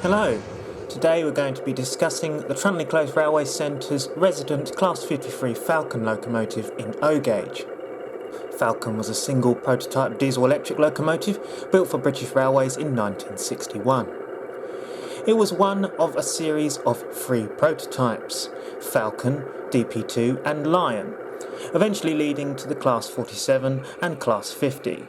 Hello, today we're going to be discussing the Trundley Close Railway Centre's resident Class 53 Falcon locomotive in O gauge. Falcon was a single prototype diesel-electric locomotive built for British Railways in 1961. It was one of a series of 3 prototypes, Falcon, DP2 and Lion, eventually leading to the Class 47 and Class 50.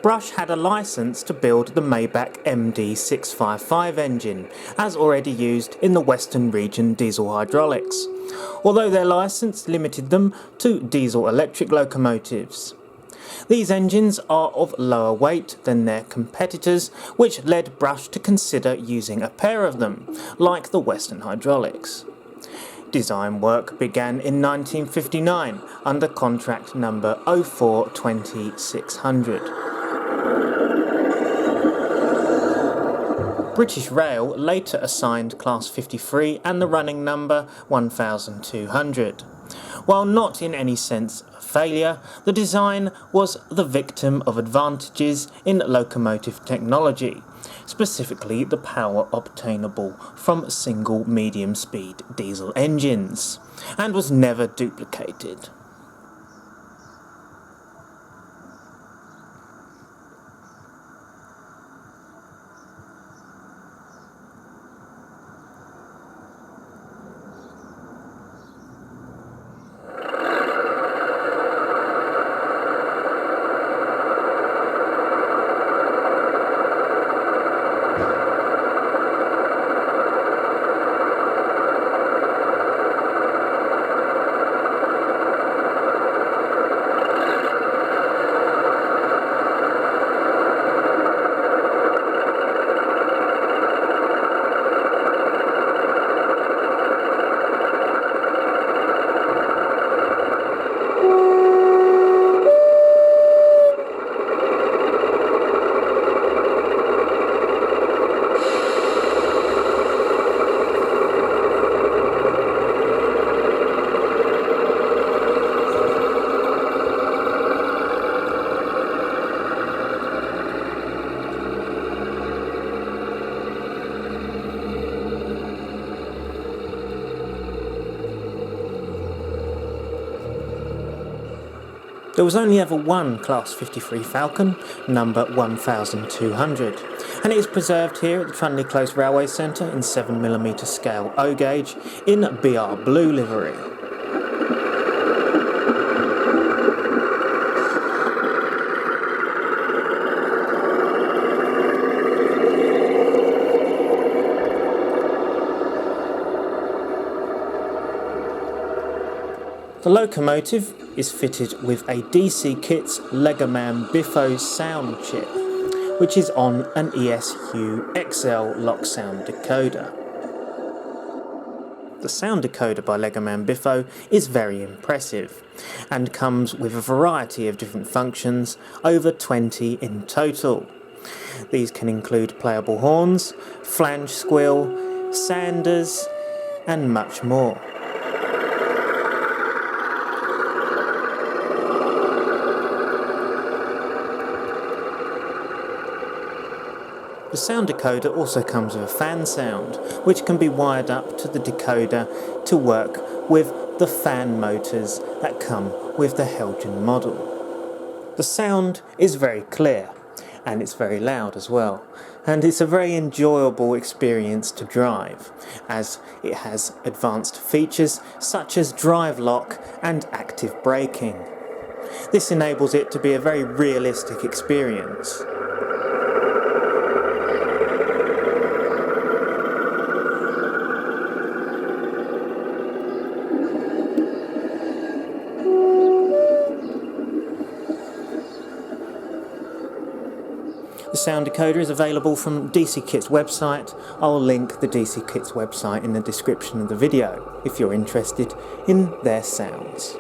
Brush had a licence to build the Maybach MD655 engine, as already used in the Western Region diesel hydraulics, although their licence limited them to diesel-electric locomotives. These engines are of lower weight than their competitors, which led Brush to consider using a pair of them, like the Western hydraulics. Design work began in 1959 under contract number 04-20600. British Rail later assigned Class 53 and the running number 1200. While not in any sense a failure, the design was the victim of advantages in locomotive technology, specifically the power obtainable from single medium-speed diesel engines, and was never duplicated. There was only ever one Class 53 Falcon, number 1200, and it is preserved here at the Trundley Close Railway Centre in 7mm scale O gauge in BR blue livery. The locomotive is fitted with a DC Kit's Legomanbiffo sound chip, which is on an ESU XL lock sound decoder. The sound decoder by Legomanbiffo is very impressive and comes with a variety of different functions, over 20 in total. These can include playable horns, flange squill, sanders and much more. The sound decoder also comes with a fan sound, which can be wired up to the decoder to work with the fan motors that come with the Helgen model. The sound is very clear, and it's very loud as well, and it's a very enjoyable experience to drive, as it has advanced features such as drive lock and active braking. This enables it to be a very realistic experience. The sound decoder is available from DC Kit's website. I'll link the DC Kit's website in the description of the video if you're interested in their sounds.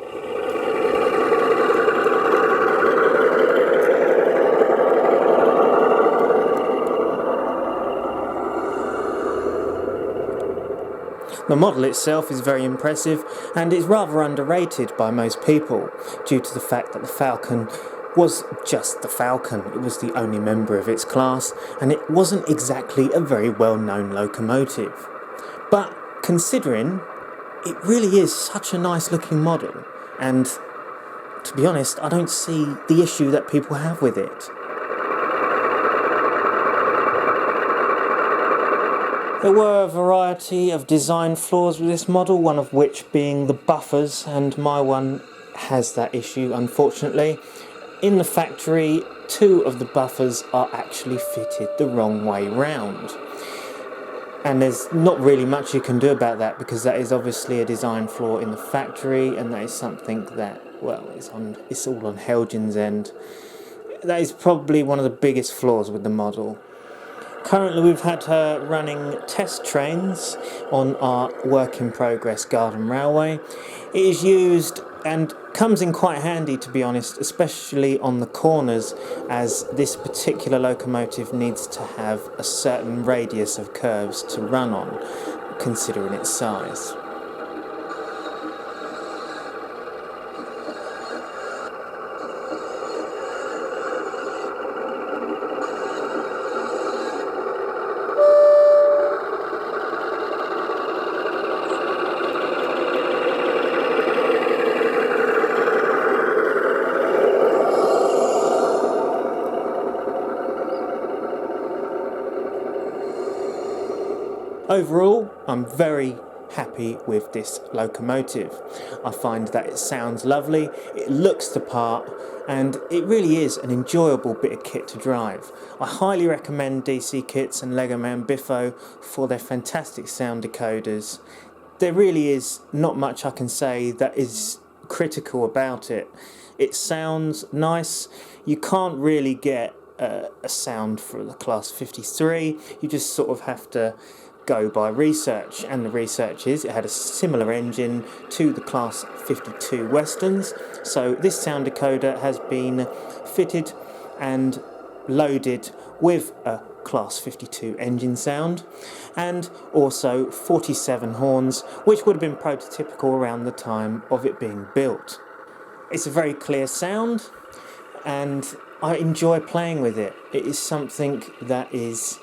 The model itself is very impressive and is rather underrated by most people due to the fact that the Falcon was just the Falcon. It was the only member of its class, and it wasn't exactly a very well-known locomotive. But considering it really is such a nice looking model, and to be honest, I don't see the issue that people have with it. There were a variety of design flaws with this model, one of which being the buffers, and my one has that issue, unfortunately. In the factory, 2 of the buffers are actually fitted the wrong way round. And there's not really much you can do about that, because that is obviously a design flaw in the factory, and that is something that, well, it's all on Helgen's end. That is probably one of the biggest flaws with the model. Currently we've had her running test trains on our work-in-progress Garden Railway. It is used and comes in quite handy, to be honest, especially on the corners, as this particular locomotive needs to have a certain radius of curves to run on, considering its size. Overall, I'm very happy with this locomotive. I find that it sounds lovely, it looks the part, and it really is an enjoyable bit of kit to drive. I highly recommend DC Kits and Legomanbiffo for their fantastic sound decoders. There really is not much I can say that is critical about it. It sounds nice. You can't really get a sound for the Class 53, you just sort of have to go by research, and the research is it had a similar engine to the Class 52 Westerns, so this sound decoder has been fitted and loaded with a Class 52 engine sound, and also 47 horns, which would have been prototypical around the time of it being built. It's a very clear sound, and I enjoy playing with it. It is something that is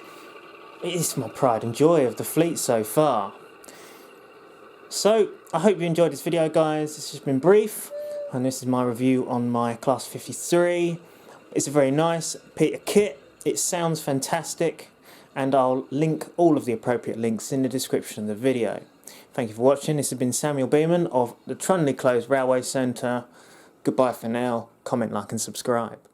my pride and joy of the fleet so far. So, I hope you enjoyed this video, guys. This has been brief, and this is my review on my Class 53. It's a very nice Peter kit. It sounds fantastic, and I'll link all of the appropriate links in the description of the video. Thank you for watching. This has been Samuel Beeman of the Trundley Close Railway Centre. Goodbye for now. Comment, like and subscribe.